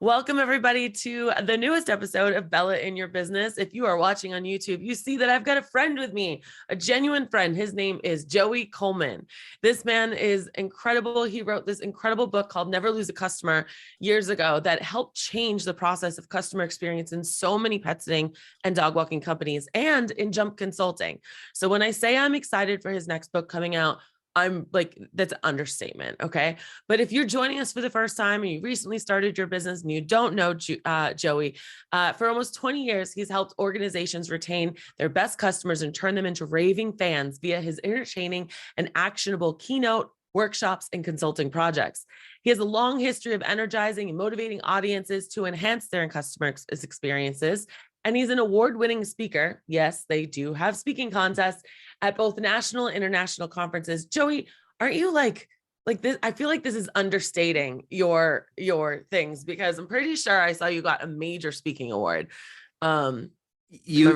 Welcome, everybody, to the newest episode of Bella in Your Business. If you are watching on YouTube, you see that I've got a friend with me, a genuine friend. His name is Joey Coleman. This man is incredible. He wrote this incredible book called Never Lose a Customer years ago that helped change the process of customer experience in so many pet sitting and dog walking companies and in Jump Consulting. So when I say I'm excited for his next book coming out, I'm like, that's an understatement. Okay. But if you're joining us for the first time and you recently started your business and you don't know Joey, for almost 20 years, he's helped organizations retain their best customers and turn them into raving fans via his entertaining and actionable keynote workshops and consulting projects. He has a long history of energizing and motivating audiences to enhance their customer experiences. And he's an award-winning speaker. Yes, they do have speaking contests at both national and international conferences. Joey, aren't you like this? I feel like this is understating your things, because I'm pretty sure I saw you got a major speaking award. You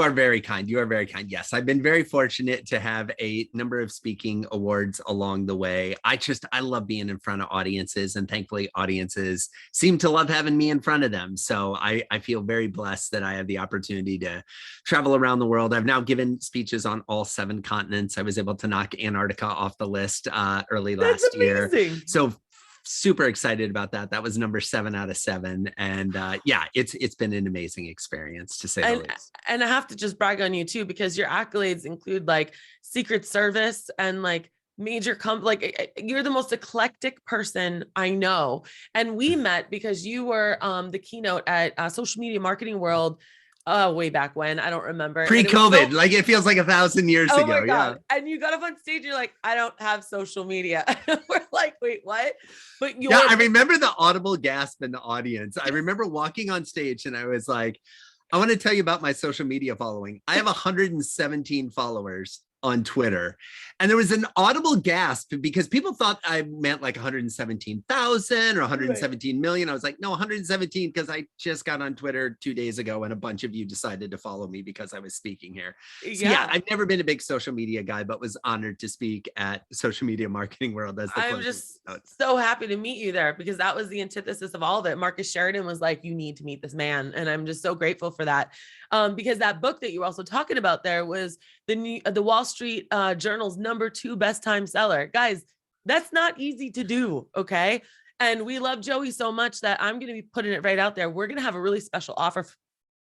are very kind. You are very kind. Yes, I've been very fortunate to have a number of speaking awards along the way. I love being in front of audiences, and thankfully audiences seem to love having me in front of them. So I feel very blessed that I have the opportunity to travel around the world. I've now given speeches on all 7 continents. I was able to knock Antarctica off the list early last year. So super excited about that. That was number 7 out of 7. And yeah, it's been an amazing experience, to say the least. And I have to just brag on you too, because your accolades include like Secret Service and like major you're the most eclectic person I know. And we met because you were the keynote at Social Media Marketing World way back when. I don't remember. Pre-COVID, like it feels like 1,000 years ago. My God. Yeah. And you got up on stage, you're like, I don't have social media. We're like, wait, what? But I remember the audible gasp in the audience. I remember walking on stage and I was like, I want to tell you about my social media following. I have 117 followers on Twitter. And there was an audible gasp because people thought I meant like 117,000 or 117 million. I was like, no, 117, because I just got on Twitter 2 days ago and a bunch of you decided to follow me because I was speaking here. So yeah, I've never been a big social media guy, but was honored to speak at Social Media Marketing World. I'm just so happy to meet you there, because that was the antithesis of all of it. Marcus Sheridan was like, you need to meet this man. And I'm just so grateful for that. Because that book that you were also talking about there was the Wall Street Journal's #2 best time seller. Guys, that's not easy to do. Okay. And we love Joey so much that I'm going to be putting it right out there. We're going to have a really special offer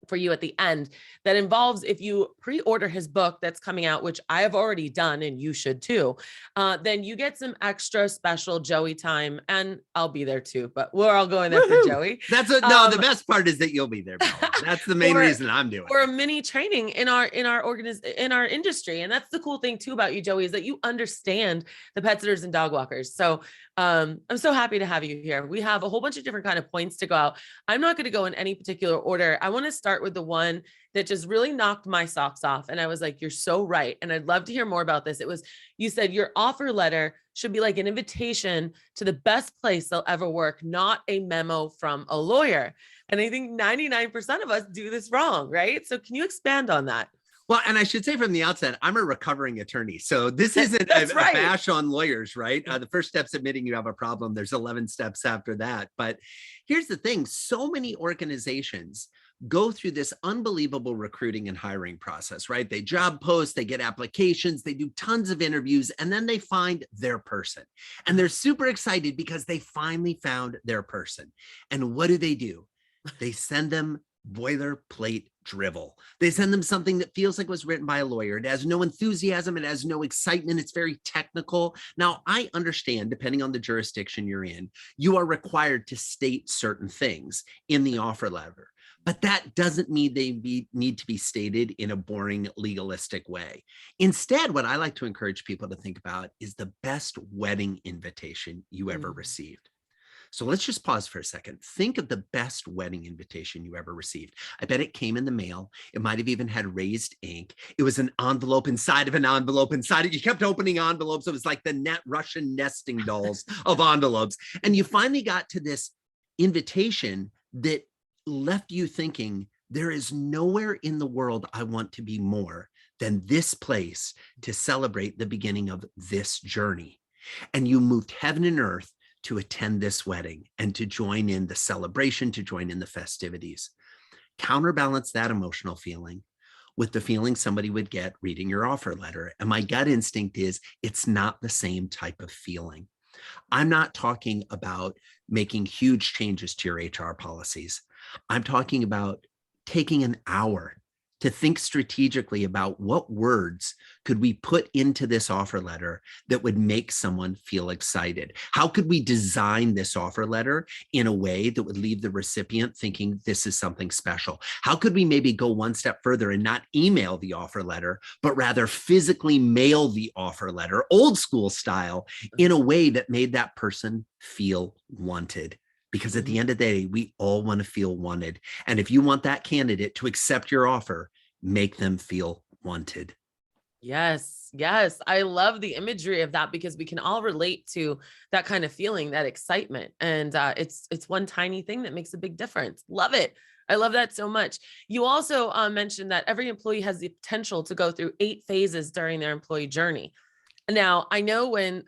for you at the end that involves, if you pre-order his book that's coming out, which I have already done and you should too, then you get some extra special Joey time, and I'll be there too, but we're all going there for Joey. The best part is that you'll be there, Bella. That's the main reason I'm doing it. We're a mini training in our industry. And that's the cool thing too about you, Joey, is that you understand the pet sitters and dog walkers. So I'm so happy to have you here. We have a whole bunch of different kind of points to go out. I'm not going to go in any particular order. I want to start with the one that just really knocked my socks off. And I was like, you're so right. And I'd love to hear more about this. It was, you said your offer letter should be like an invitation to the best place they'll ever work, not a memo from a lawyer. And I think 99% of us do this wrong, right? So can you expand on that? Well, and I should say from the outset, I'm a recovering attorney. So this isn't a bash on lawyers, right? The first step's admitting you have a problem. There's 11 steps after that. But here's the thing. So many organizations go through this unbelievable recruiting and hiring process, right? They job post, they get applications, they do tons of interviews, and then they find their person. And they're super excited because they finally found their person. And what do? They send them boilerplate drivel. They send them something that feels like it was written by a lawyer. It has no enthusiasm. It has no excitement. It's very technical. Now, I understand, depending on the jurisdiction you're in, you are required to state certain things in the offer letter. But that doesn't mean they need to be stated in a boring, legalistic way. Instead, what I like to encourage people to think about is the best wedding invitation you ever received. So let's just pause for a second. Think of the best wedding invitation you ever received. I bet it came in the mail. It might have even had raised ink. It was an envelope inside of an envelope inside it. You kept opening envelopes. It was like the Russian nesting dolls of envelopes. And you finally got to this invitation that left you thinking, there is nowhere in the world I want to be more than this place to celebrate the beginning of this journey. And you moved heaven and earth to attend this wedding and to join in the celebration, to join in the festivities. Counterbalance that emotional feeling with the feeling somebody would get reading your offer letter. And my gut instinct is it's not the same type of feeling. I'm not talking about making huge changes to your HR policies. I'm talking about taking an hour to think strategically about what words could we put into this offer letter that would make someone feel excited? How could we design this offer letter in a way that would leave the recipient thinking this is something special? How could we maybe go one step further and not email the offer letter, but rather physically mail the offer letter, old school style, in a way that made that person feel wanted? Because at the end of the day, we all want to feel wanted. And if you want that candidate to accept your offer, make them feel wanted. Yes. Yes. I love the imagery of that because we can all relate to that kind of feeling, that excitement. And it's one tiny thing that makes a big difference. Love it. I love that so much. You also mentioned that every employee has the potential to go through 8 phases during their employee journey. Now, I know when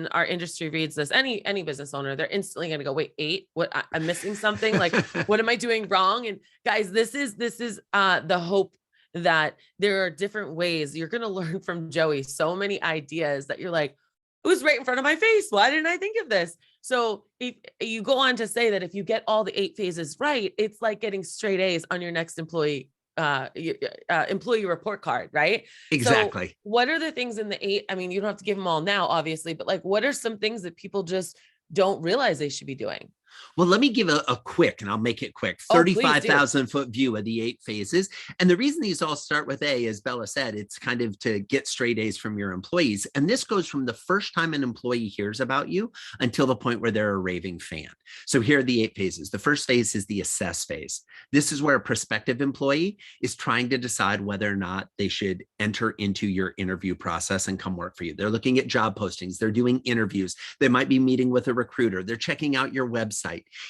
our industry reads this, any business owner, they're instantly going to go, wait, 8, what, I'm missing something. Like, what am I doing wrong? And guys, this is the hope that there are different ways. You're going to learn from Joey so many ideas that you're like, it was right in front of my face. Why didn't I think of this? So if you go on to say that if you get all the 8 phases right, it's like getting straight A's on your next employee report card, right? Exactly. So what are the things in the 8? I mean, you don't have to give them all now, obviously, but like, what are some things that people just don't realize they should be doing? Well, let me give a quick, and I'll make it quick, 35,000 foot view of the 8 phases. And the reason these all start with A, as Bella said, it's kind of to get straight A's from your employees. And this goes from the first time an employee hears about you until the point where they're a raving fan. So here are the 8 phases. The first phase is the assess phase. This is where a prospective employee is trying to decide whether or not they should enter into your interview process and come work for you. They're looking at job postings. They're doing interviews. They might be meeting with a recruiter. They're checking out your website.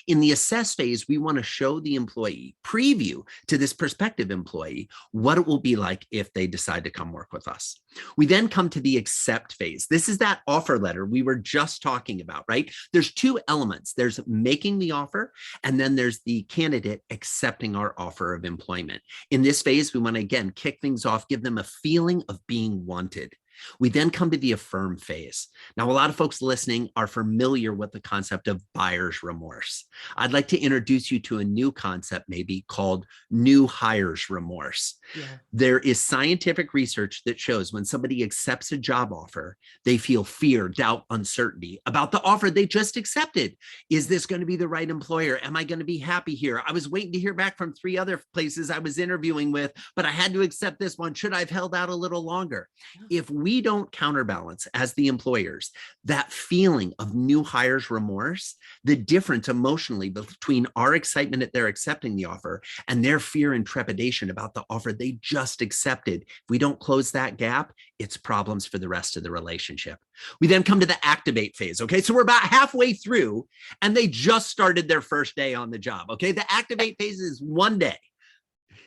In the assess phase, we want to show the employee, preview to this prospective employee, what it will be like if they decide to come work with us. We then come to the accept phase. This is that offer letter we were just talking about, right? There's 2 elements. There's making the offer, and then there's the candidate accepting our offer of employment. In this phase, we want to, again, kick things off, give them a feeling of being wanted. We then come to the affirm phase. Now, a lot of folks listening are familiar with the concept of buyer's remorse. I'd like to introduce you to a new concept, maybe called new hires remorse. Yeah. There is scientific research that shows when somebody accepts a job offer, they feel fear, doubt, uncertainty about the offer they just accepted. Is this going to be the right employer? Am I going to be happy here? I was waiting to hear back from 3 other places I was interviewing with, but I had to accept this one. Should I have held out a little longer? If we don't counterbalance as the employers that feeling of new hires remorse, the difference emotionally between our excitement at their accepting the offer and their fear and trepidation about the offer they just accepted, if we don't close that gap, it's problems for the rest of the relationship. We then come to the activate phase. Okay, so we're about halfway through and they just started their first day on the job. Okay, the activate phase is 1 day.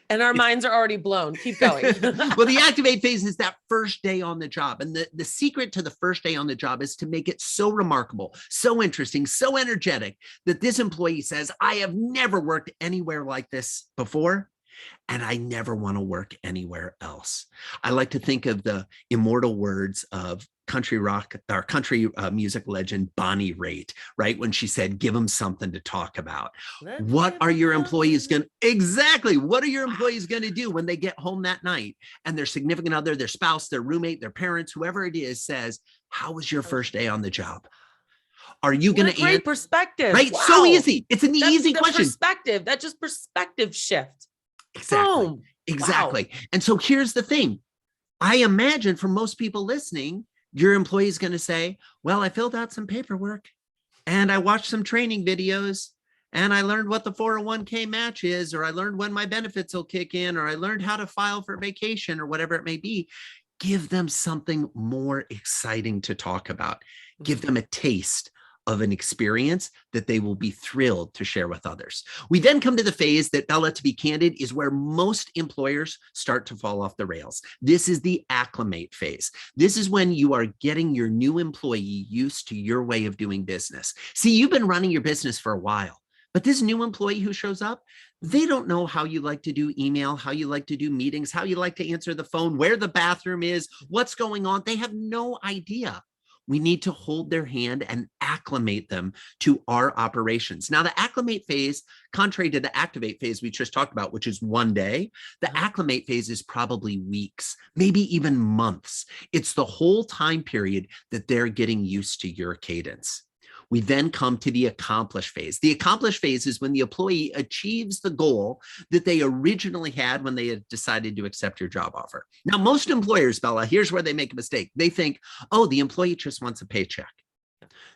And our minds are already blown. Keep going. Well, the activate phase is that first day on the job. And the secret to the first day on the job is to make it so remarkable, so interesting, so energetic that this employee says, I have never worked anywhere like this before, and I never want to work anywhere else. I like to think of the immortal words of country rock or country music legend Bonnie Raitt, right? When she said, give them something to talk about. What are your employees going to, exactly. What are your employees going to do when they get home that night and their significant other, their spouse, their roommate, their parents, whoever it is says, how was your first day on the job? Are you going to great perspective, right? Wow. So easy. It's an easy question. Perspective. That's just perspective shift. Exactly. Boom. Exactly. Wow. And so here's the thing. I imagine for most people listening, your employee is going to say, well, I filled out some paperwork and I watched some training videos and I learned what the 401k match is, or I learned when my benefits will kick in, or I learned how to file for vacation or whatever it may be. Give them something more exciting to talk about. Give them a taste of an experience that they will be thrilled to share with others. We then come to the phase that, Bella, to be candid, is where most employers start to fall off the rails. This is the acclimate phase. This is when you are getting your new employee used to your way of doing business. See, you've been running your business for a while, but this new employee who shows up, they don't know how you like to do email, how you like to do meetings, how you like to answer the phone, where the bathroom is, what's going on. They have no idea. We need to hold their hand and acclimate them to our operations. Now, the acclimate phase, contrary to the activate phase we just talked about, which is one day, the acclimate phase is probably weeks, maybe even months. It's the whole time period that they're getting used to your cadence. We then come to the accomplish phase. The accomplish phase is when the employee achieves the goal that they originally had when they had decided to accept your job offer. Now, most employers, Bella, here's where they make a mistake. They think, oh, the employee just wants a paycheck.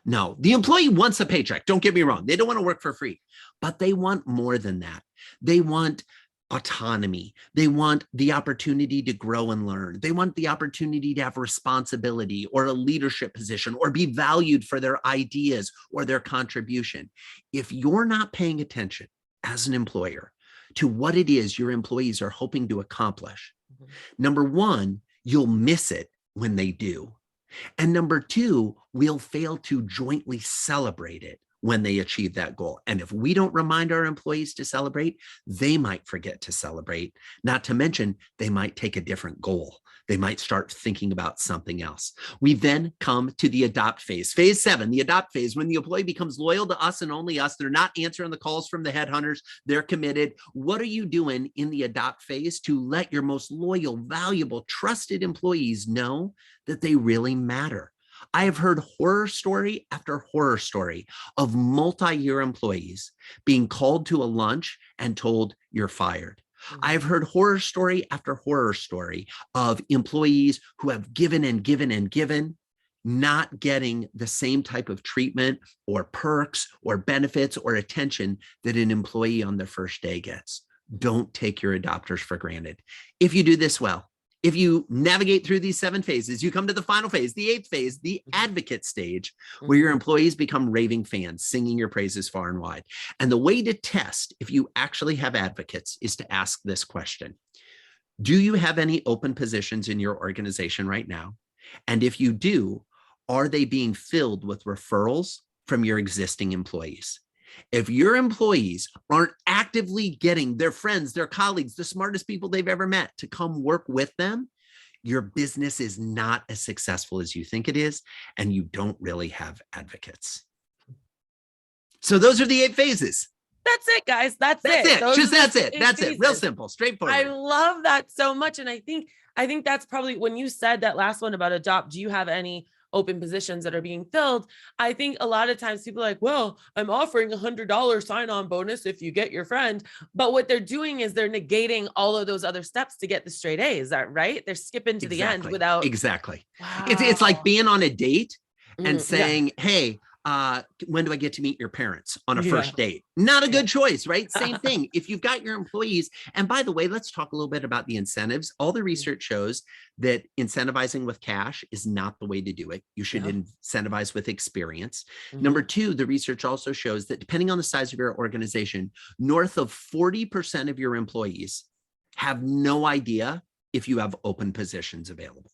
No, the employee wants a paycheck. Don't get me wrong. They don't want to work for free, but they want more than that. They want autonomy. They want the opportunity to grow and learn. They want the opportunity to have responsibility or a leadership position or be valued for their ideas or their contribution. If you're not paying attention as an employer to what it is your employees are hoping to accomplish, number one, you'll miss it when they do. And number two, we'll fail to jointly celebrate it when they achieve that goal. And if we don't remind our employees to celebrate, they might forget to celebrate, not to mention they might take a different goal. They might start thinking about something else. We then come to the adopt phase. Phase 7, the adopt phase, when the employee becomes loyal to us and only us. They're not answering the calls from the headhunters. They're committed. What are you doing in the adopt phase to let your most loyal, valuable, trusted employees know that they really matter? I have heard horror story after horror story of multi-year employees being called to a lunch and told you're fired. I've heard horror story after horror story of employees who have given and given and given, not getting the same type of treatment or perks or benefits or attention that an employee on their first day gets. Don't take your adopters for granted. If you do this well, if you navigate through these 7 phases, you come to the final phase, the 8th phase, the advocate stage, where your employees become raving fans, singing your praises far and wide. And the way to test if you actually have advocates is to ask this question. Do you have any open positions in your organization right now? And if you do, are they being filled with referrals from your existing employees? If your employees aren't actively getting their friends, their colleagues, the smartest people they've ever met to come work with them, your business is not as successful as you think it is, and you don't really have advocates. So those are the 8 phases. That's it, guys. That's it. That's it. That's it. Real simple, straightforward. I love that so much. And I think that's probably when you said that last one about adopt, do you have any open positions that are being filled? I think a lot of times people are like, well, I'm offering $100 sign-on bonus if you get your friend. But what they're doing is they're negating all of those other steps to get the straight A. Is that right? They're skipping to the end without. Exactly. Wow. It's like being on a date and saying, hey, when do I get to meet your parents on a first date? Not a good choice, right? Same thing. If you've got your employees, and by the way, let's talk a little bit about the incentives. All the research shows that incentivizing with cash is not the way to do it. You should incentivize with experience. Number 2, the research also shows that depending on the size of your organization, north of 40% of your employees have no idea if you have open positions available.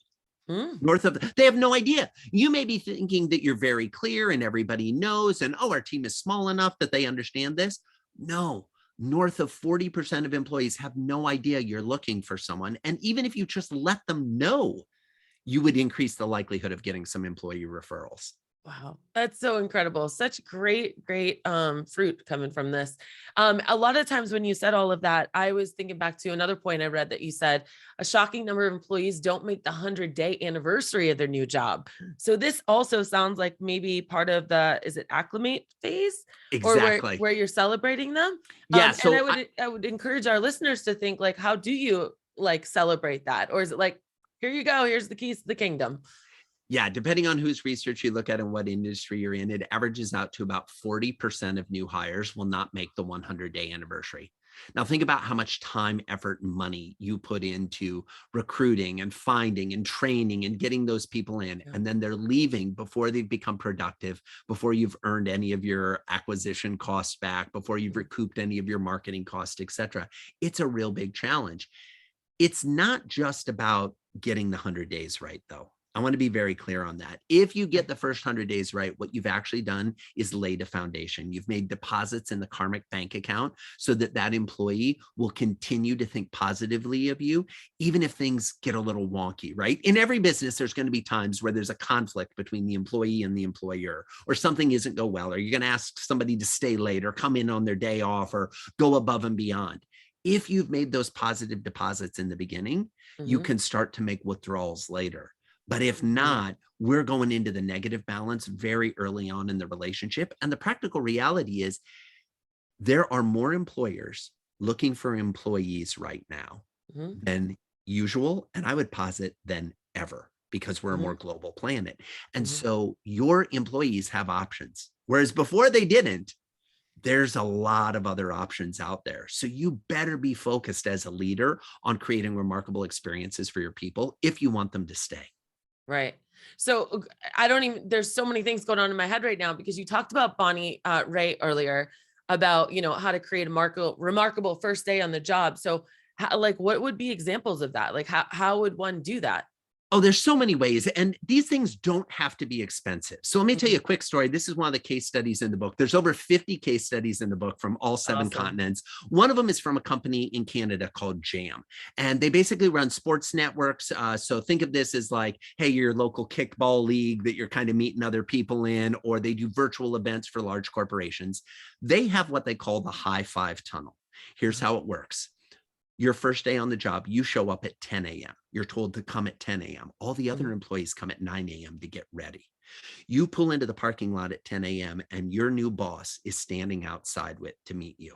They have no idea. You may be thinking that you're very clear and everybody knows, and our team is small enough that they understand this. No, north of 40% of employees have no idea you're looking for someone. And even if you just let them know, you would increase the likelihood of getting some employee referrals. Wow, that's so incredible. Such great fruit coming from this. A lot of times when you said all of that, I was thinking back to another point I read that you said a shocking number of employees don't make the 100-day anniversary of their new job. So this also sounds like maybe part of the, is it acclimate phase? Exactly. Or where you're celebrating them? Yeah. So and I would encourage our listeners to think like, how do you like celebrate that? Or is it like, here you go, here's the keys to the kingdom? Yeah, depending on whose research you look at and what industry you're in, it averages out to about 40% of new hires will not make the 100-day anniversary. Now think about how much time, effort, and money you put into recruiting and finding and training and getting those people in, Yeah. and then they're leaving before they've become productive, before you've earned any of your acquisition costs back, before you've recouped any of your marketing costs, etc. It's a real big challenge. It's not just about getting the 100 days right, though. I want to be very clear on that. If you get the first 100 days right, what you've actually done is laid a foundation. You've made deposits in the karmic bank account so that that employee will continue to think positively of you, even if things get a little wonky, right? In every business, there's going to be times where there's a conflict between the employee and the employer, or something isn't go well, or you're going to ask somebody to stay late or come in on their day off or go above and beyond. If you've made those positive deposits in the beginning, you can start to make withdrawals later. But if not, we're going into the negative balance very early on in the relationship. And the practical reality is there are more employers looking for employees right now than usual. And I would posit than ever, because we're a more global planet. And so your employees have options, whereas before they didn't. There's a lot of other options out there. So you better be focused as a leader on creating remarkable experiences for your people if you want them to stay. Right. So there's so many things going on in my head right now, because you talked about Bonnie Ray earlier about, how to create a remarkable first day on the job. So what would be examples of that? Like how would one do that? Oh, there's so many ways, and these things don't have to be expensive. So let me tell you a quick story. This is one of the case studies in the book. There's over 50 case studies in the book from all 7 continents. One of them is from a company in Canada called Jam, and they basically run sports networks. So think of this as like, hey, your local kickball league that you're kind of meeting other people in, or they do virtual events for large corporations. They have what they call the high five tunnel. Here's how it works. Your first day on the job, you show up at 10 a.m. You're told to come at 10 a.m. All the other employees come at 9 a.m. to get ready. You pull into the parking lot at 10 a.m. and your new boss is standing outside to meet you.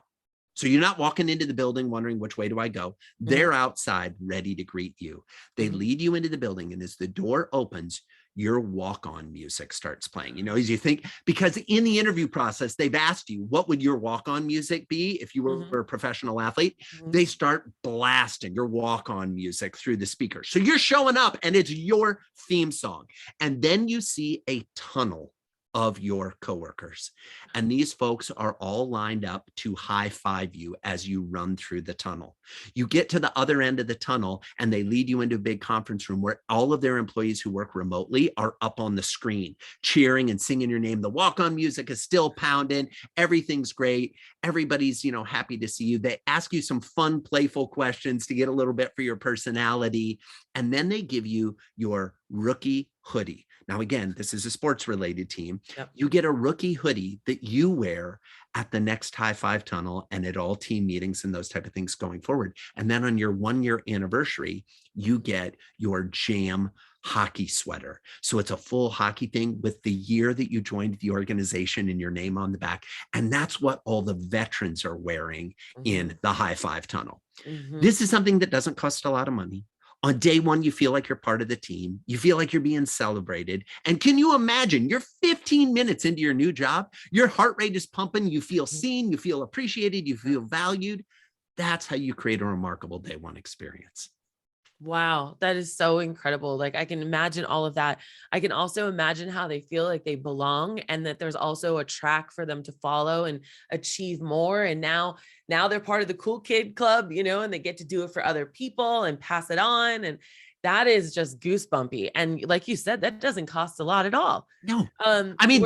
So you're not walking into the building wondering which way do I go. They're outside ready to greet you. They lead you into the building, and as the door opens, your walk-on music starts playing. As you think, because in the interview process, they've asked you, what would your walk-on music be if you were a professional athlete? They start blasting your walk-on music through the speaker. So you're showing up and it's your theme song. And then you see a tunnel of your coworkers. And these folks are all lined up to high five you as you run through the tunnel. You get to the other end of the tunnel and they lead you into a big conference room where all of their employees who work remotely are up on the screen, cheering and singing your name. The walk-on music is still pounding. Everything's great. Everybody's, happy to see you. They ask you some fun, playful questions to get a little bit for your personality. And then they give you your rookie hoodie. Now, again, this is a sports related team. Yep. You get a rookie hoodie that you wear at the next high five tunnel and at all team meetings and those type of things going forward. And then on your 1-year anniversary, you get your Jam hockey sweater. So it's a full hockey thing with the year that you joined the organization and your name on the back. And that's what all the veterans are wearing in the high five tunnel. This is something that doesn't cost a lot of money. On day one, you feel like you're part of the team. You feel like you're being celebrated. And can you imagine, you're 15 minutes into your new job, your heart rate is pumping, you feel seen, you feel appreciated, you feel valued. That's how you create a remarkable day one experience. Wow, that is so incredible. Like I can imagine all of that. I can also imagine how they feel like they belong and that there's also a track for them to follow and achieve more. And now they're part of the cool kid club, and they get to do it for other people and pass it on. And that is just goosebumpy. And like you said, that doesn't cost a lot at all. No, I mean,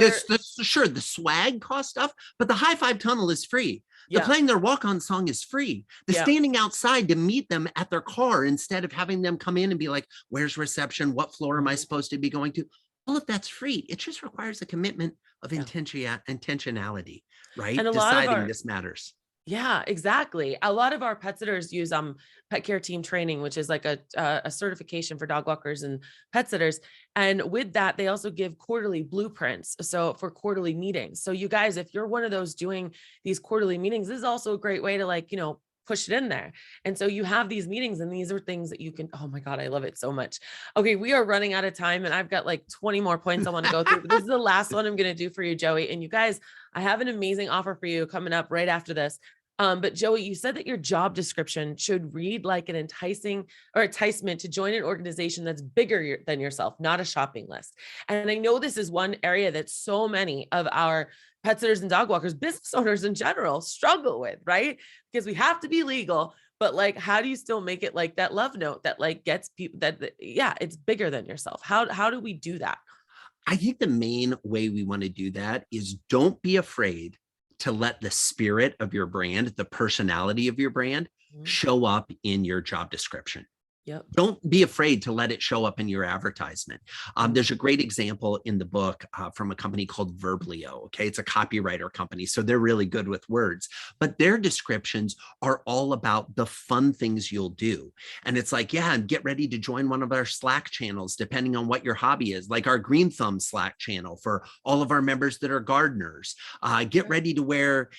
sure, the swag costs stuff, but the high five tunnel is free. The playing their walk-on song is free. The standing outside to meet them at their car instead of having them come in and be like, where's reception? What floor am I supposed to be going to? All of that's free. It just requires a commitment of intentionality, right? And Deciding this matters. Yeah, exactly. A lot of our pet sitters use pet care team training, which is like a certification for dog walkers and pet sitters. And with that, they also give quarterly blueprints. So for quarterly meetings. So you guys, if you're one of those doing these quarterly meetings, this is also a great way to push it in there. And so you have these meetings and these are things that you can, oh my God, I love it so much. Okay. We are running out of time and I've got like 20 more points I want to go through. But this is the last one I'm going to do for you, Joey. And you guys, I have an amazing offer for you coming up right after this. But Joey, you said that your job description should read like an enticement to join an organization that's bigger than yourself, not a shopping list. And I know this is one area that so many of our pet sitters and dog walkers, business owners in general, struggle with, right? Because we have to be legal, but like, how do you still make it like that love note that like gets people yeah, it's bigger than yourself. How do we do that? I think the main way we want to do that is don't be afraid to let the spirit of your brand, the personality of your brand, show up in your job description. Yep. Don't be afraid to let it show up in your advertisement. There's a great example in the book from a company called Verblio. Okay, it's a copywriter company, so they're really good with words, but their descriptions are all about the fun things you'll do. And it's like, yeah, and get ready to join one of our Slack channels, depending on what your hobby is, like our Green Thumb Slack channel for all of our members that are gardeners. Get ready to wear,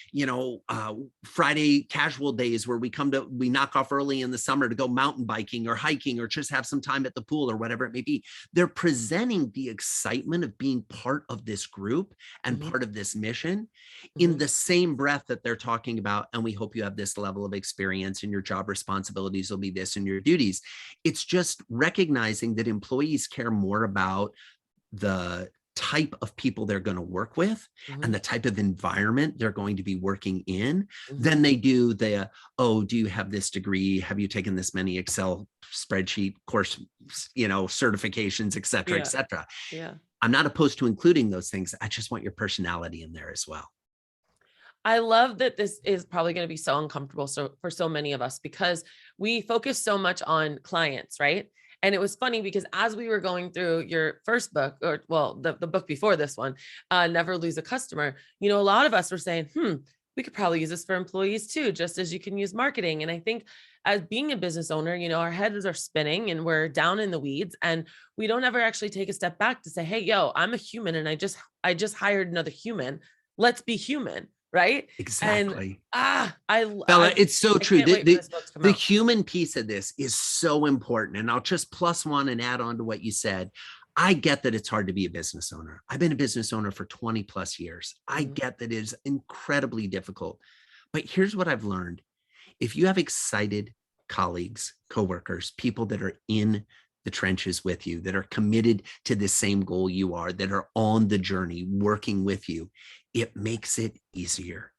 Friday casual days where we knock off early in the summer to go mountain biking or hiking or just have some time at the pool or whatever it may be. They're presenting the excitement of being part of this group and part of this mission in the same breath that they're talking about. And we hope you have this level of experience and your job responsibilities will be this and your duties. It's just recognizing that employees care more about the type of people they're going to work with and the type of environment they're going to be working in than they do the, oh, do you have this degree? Have you taken this many Excel spreadsheet course, certifications, et cetera, et cetera. Yeah. I'm not opposed to including those things. I just want your personality in there as well. I love that this is probably going to be so uncomfortable for so many of us because we focus so much on clients, right? And it was funny because as we were going through your first book, or well, the book before this one, Never Lose a Customer, a lot of us were saying, we could probably use this for employees too, just as you can use marketing. And I think as being a business owner, our heads are spinning and we're down in the weeds and we don't ever actually take a step back to say, hey, yo, I'm a human and I just hired another human. Let's be human. Right? Exactly. And Bella, it's so true. The human piece of this is so important. And I'll just plus one and add on to what you said. I get that it's hard to be a business owner. I've been a business owner for 20 plus years. I get that it is incredibly difficult. But here's what I've learned. If you have excited colleagues, coworkers, people that are in the trenches with you, that are committed to the same goal you are, that are on the journey working with you, it makes it easier.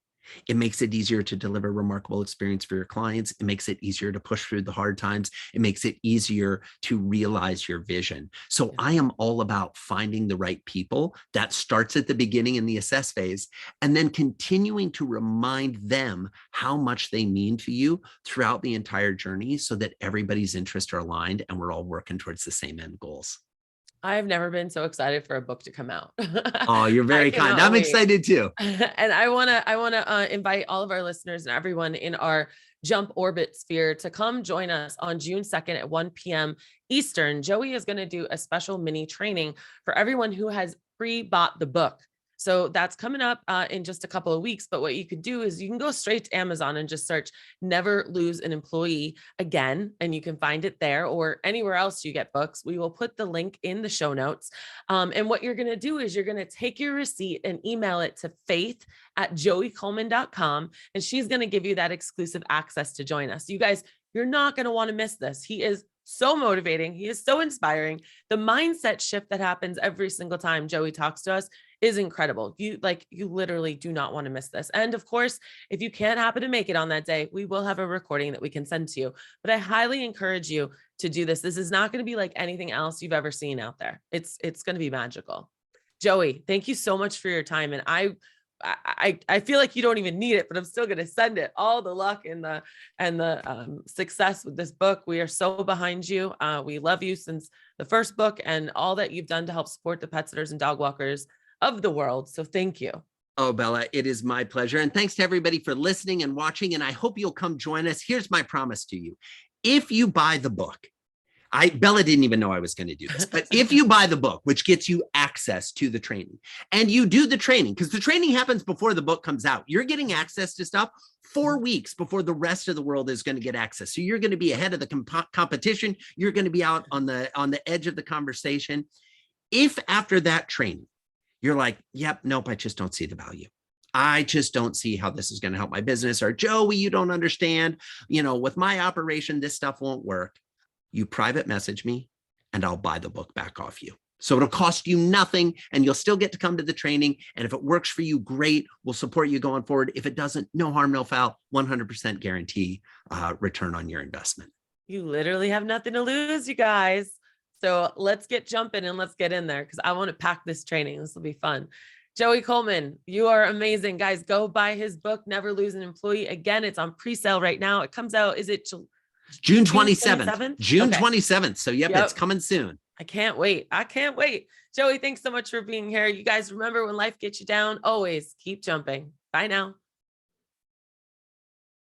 It makes it easier to deliver a remarkable experience for your clients. It makes it easier to push through the hard times. It makes it easier to realize your vision. So I am all about finding the right people. That starts at the beginning in the assess phase, and then continuing to remind them how much they mean to you throughout the entire journey so that everybody's interests are aligned and we're all working towards the same end goals. I've never been so excited for a book to come out. Oh, you're very kind. I'm excited too. And I want to invite all of our listeners and everyone in our Jump Orbit sphere to come join us on June 2nd at 1 p.m. Eastern. Joey is going to do a special mini training for everyone who has pre-bought the book. So that's coming up in just a couple of weeks. But what you could do is you can go straight to Amazon and just search Never Lose an Employee Again, and you can find it there or anywhere else you get books. We will put the link in the show notes. And what you're going to do is you're going to take your receipt and email it to faith@joeycoleman.com. And she's going to give you that exclusive access to join us. You guys, you're not going to want to miss this. He is so motivating. He is so inspiring. The mindset shift that happens every single time Joey talks to us is incredible. You literally do not want to miss this. And of course, if you can't happen to make it on that day, we will have a recording that we can send to you. But I highly encourage you to do this. This is not going to be like anything else you've ever seen out there. It's going to be magical. Joey, thank you so much for your time. And I feel like you don't even need it, but I'm still going to send it all the luck and the success with this book. We are so behind you. We love you since the first book and all that you've done to help support the pet sitters and dog walkers of the world. So thank you. Oh, Bella, it is my pleasure. And thanks to everybody for listening and watching. And I hope you'll come join us. Here's my promise to you. If you buy the book, Bella didn't even know I was going to do this, but if you buy the book, which gets you access to the training, and you do the training, because the training happens before the book comes out, you're getting access to stuff 4 weeks before the rest of the world is going to get access. So you're going to be ahead of the competition. You're going to be out on the edge of the conversation. If after that training, you're like, yep, nope, I just don't see the value. I just don't see how this is going to help my business. Or Joey, you don't understand, with my operation, this stuff won't work. You private message me and I'll buy the book back off you. So it'll cost you nothing and you'll still get to come to the training. And if it works for you, great. We'll support you going forward. If it doesn't, no harm, no foul, 100% guarantee return on your investment. You literally have nothing to lose, you guys. So let's get jumping and let's get in there because I want to pack this training. This will be fun. Joey Coleman, you are amazing. Guys, go buy his book, Never Lose an Employee. Again, it's on pre-sale right now. It comes out, is it June 27th? June 27th. So yep, it's coming soon. I can't wait. Joey, thanks so much for being here. You guys remember, when life gets you down, always keep jumping. Bye now.